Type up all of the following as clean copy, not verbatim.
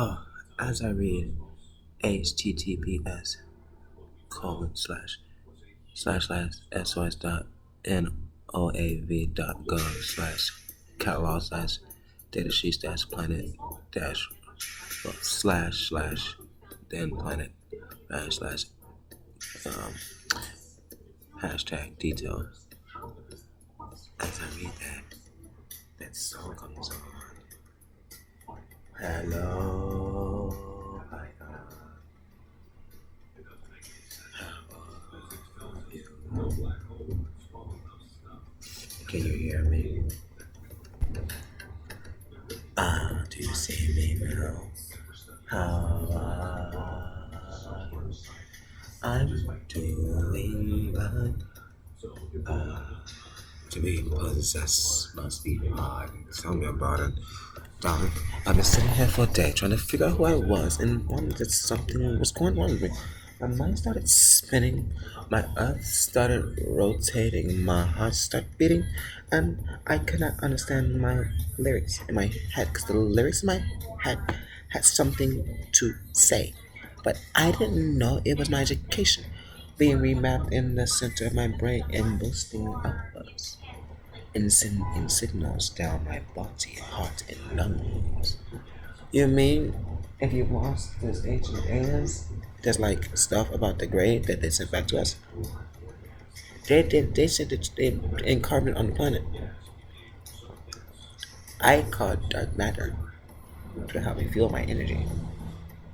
Oh, as I read https colon slash sos dot noav.gov catalog slash datasheets dash planet dash slash then planet slash um, hashtag detail. As I read that song comes on. Hello, hi, can you hear me? Do you see me now? How I'm doing good. To be possessed must be hard. Tell me about it. Darling, I've been sitting here for a day trying to figure out who I was and wondered that something was going on with me. My mind started spinning, my earth started rotating, my heart started beating, and I could not understand my lyrics in my head because the lyrics in my head had something to say. But I didn't know it was my education being remapped in the center of my brain and boosting upwards and sending signals down my body, heart, and lungs. You mean if you lost those ancient aliens, there's like stuff about the grave that they sent back to us? They said that they incarnate on the planet. I called dark matter to help me feel my energy.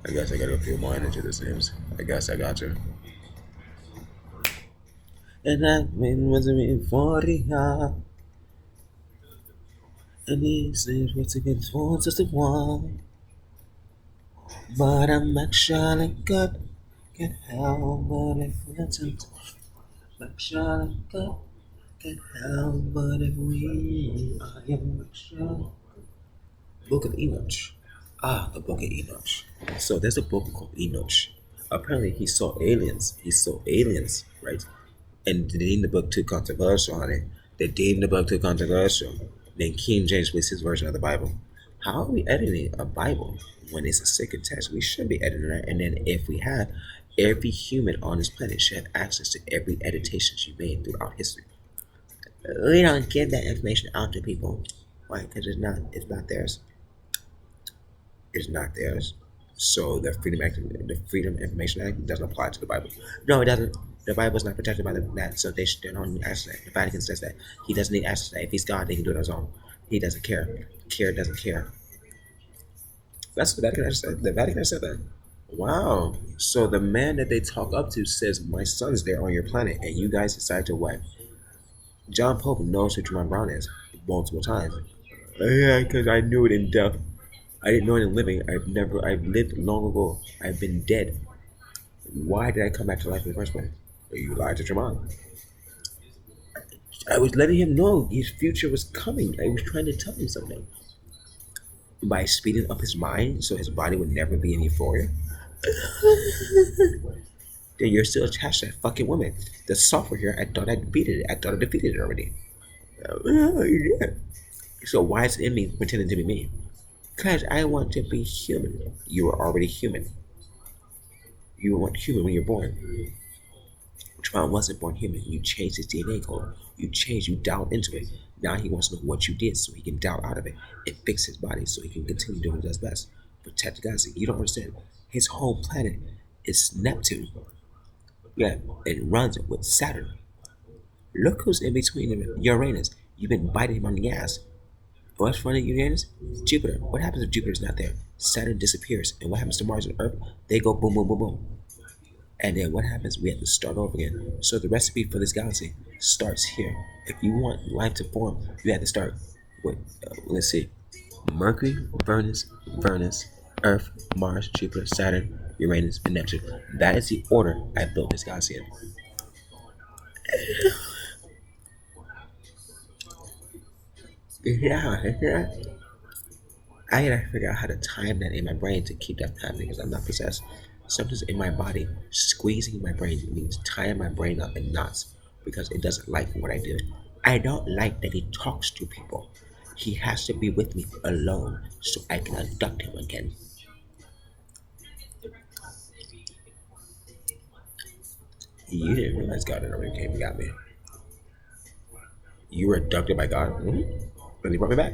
I guess I gotta feel more energy, this seems. I guess I got you. And that mean was me for the and these things were to get towards us the one. But I'm actually good. Can't help but if listen to actually good. Can't help but if we I am actually. Book of Enoch. Ah, the Book of Enoch. So there's a book called Enoch. Apparently he saw aliens. He saw aliens, right? And they deemed the book too controversial, honey. They deemed the book too controversial. Then King James was his version of the Bible. How are we editing a Bible when it's a sacred text? We should be editing it. And then if we have, every human on this planet should have access to every editation she made throughout history. We don't give that information out to people. Why? Because it's not theirs. It's not theirs. So the Freedom Information Act doesn't apply to the Bible. No, it doesn't. The Bible is not protected by that, so they don't need access to that. The Vatican says that he doesn't need access to that. If he's God, they can do it on his own. He doesn't care. Care doesn't care. That's what the Vatican said. The Vatican said that. Wow. So the man that they talk up to says, "My son's there on your planet," and you guys decide to what? John Pope knows who Jerome Brown is multiple times. Yeah, because I knew it in death. I didn't know it in living. I've lived long ago. I've been dead. Why did I come back to life in the first place? You lied to your mom. I was letting him know his future was coming. I was trying to tell him something. By speeding up his mind so his body would never be in euphoria. Then you're still attached to that fucking woman. The software here, I thought I defeated it. I thought I defeated it already. Yeah. So why is it in me pretending to be me? Because I want to be human. You are already human. You weren't human when you're born. Tron wasn't born human. You changed his DNA code. You dialed into it. Now he wants to know what you did so he can dial out of it and fix his body so he can continue doing what he does best. Protect the galaxy. You don't understand. His home planet is Neptune. Yeah, it runs with Saturn. Look who's in between him and Uranus. You've been biting him on the ass. What's running Uranus? Jupiter. What happens if Jupiter's not there? Saturn disappears. And what happens to Mars and Earth? They go boom, boom, boom, boom. And then what happens? We have to start over again. So the recipe for this galaxy starts here. If you want life to form, you have to start with, let's see, Mercury, Venus, Earth, Mars, Jupiter, Saturn, Uranus, and Neptune. That is the order I built this galaxy in. Yeah. I gotta figure out how to time that in my brain to keep that time because I'm not possessed. Something's in my body squeezing my brain means tying my brain up in knots because it doesn't like what I do. I don't like that he talks to people. He has to be with me alone so I can abduct him again. You didn't realize God had already came and got me. You were abducted by God, and He brought me back.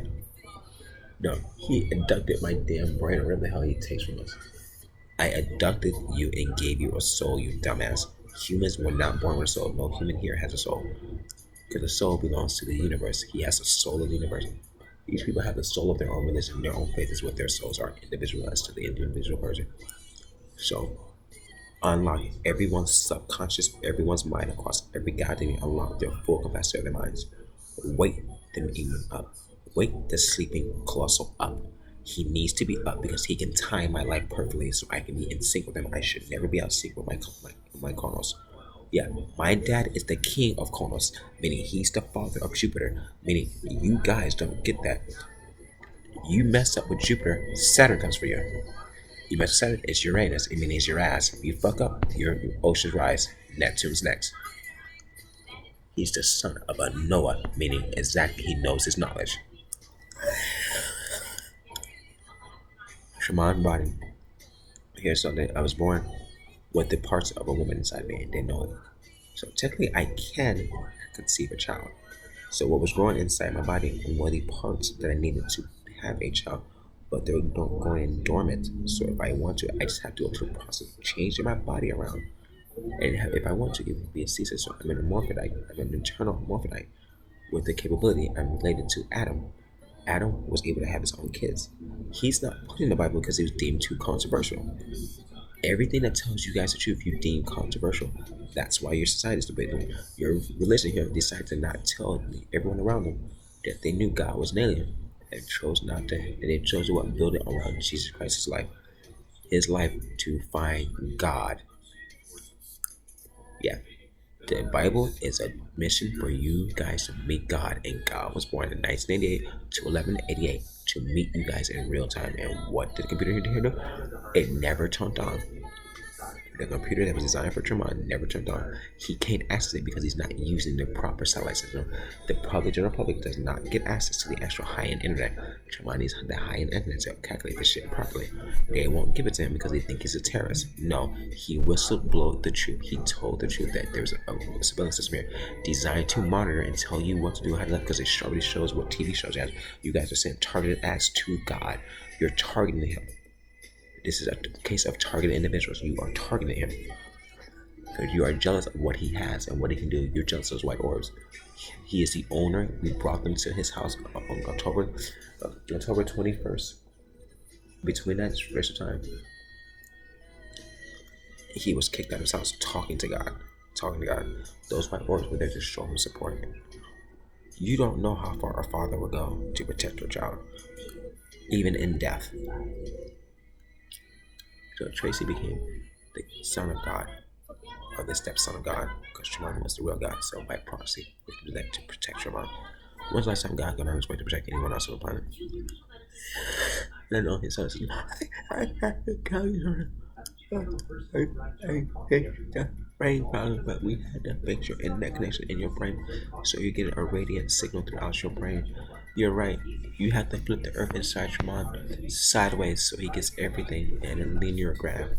No, He abducted my damn brain, or whatever the hell He takes from us. I abducted you and gave you a soul, you dumbass. Humans were not born with a soul. No human here has a soul. Because the soul belongs to the universe. He has a soul of the universe. Each people have the soul of their own religion. Their own faith is what their souls are individualized to the individual person. So, unlock everyone's subconscious, everyone's mind across every goddamn unlock their full capacity of their minds. Wake them even up. Wake the sleeping colossal up. He needs to be up because he can time my life perfectly so I can be in sync with him. I should never be out of sync with my Kronos. Yeah, my dad is the king of Kronos, meaning he's the father of Jupiter, meaning you guys don't get that. You mess up with Jupiter, Saturn comes for you. You mess with Saturn, it's Uranus, it means your ass. You fuck up, your oceans rise. Neptune's next. He's the son of a Noah, meaning exactly he knows his knowledge. Shaman body. Here's something. I was born with the parts of a woman inside me and didn't know it. So technically I can conceive a child. So what was growing inside my body were the parts that I needed to have a child, but they're going dormant. So if I want to, I just have to go through the process of changing my body around. And if I want to, it would be a ceaseless. So I'm an hermaphrodite. I'm an internal hermaphrodite with the capability. I'm related to Adam. Adam was able to have his own kids. He's not put in the Bible because he was deemed too controversial. Everything that tells you guys the truth, you deem controversial. That's why your society is debating. Your religion here decided to not tell everyone around them that they knew God was an alien and chose not to. And they chose to build it around Jesus Christ's life, his life to find God. Yeah, the Bible is a mission for you guys to meet God, and God was born in 1988 to 1188 to meet you guys in real time. And what did the computer here do? It never turned on. The computer that was designed for Tremont never turned on. He can't access it because he's not using the proper satellite system. The general public does not get access to the actual high-end internet. Tremont needs the high-end internet to calculate this shit properly. They won't give it to him because they think he's a terrorist. No, he whistleblowed the truth. He told the truth that there's a surveillance system here designed to monitor and tell you what to do, how to live, because it already shows what TV shows you have. You guys are saying targeted ads to God. You're targeting him. This is a case of targeted individuals. You are targeting him because you are jealous of what he has and what he can do. You're jealous of those white orbs. He is the owner. We brought them to his house on October 21st. Between that stretch of time, he was kicked out of his house talking to God. Those white orbs were there to show him support. You don't know how far a father will go to protect your child, even in death. So Tracy became the son of God, or the stepson of God, because Tremont was the real God. So by proxy, we can do that to protect Tremont. When's the last time God got on his way to protect anyone else on the planet? And all his sons, brain problem, but we had to fix your internet connection in your brain, so you get a radiant signal throughout your brain. You're right. You have to flip the earth inside Tremont sideways so he gets everything in a linear graph.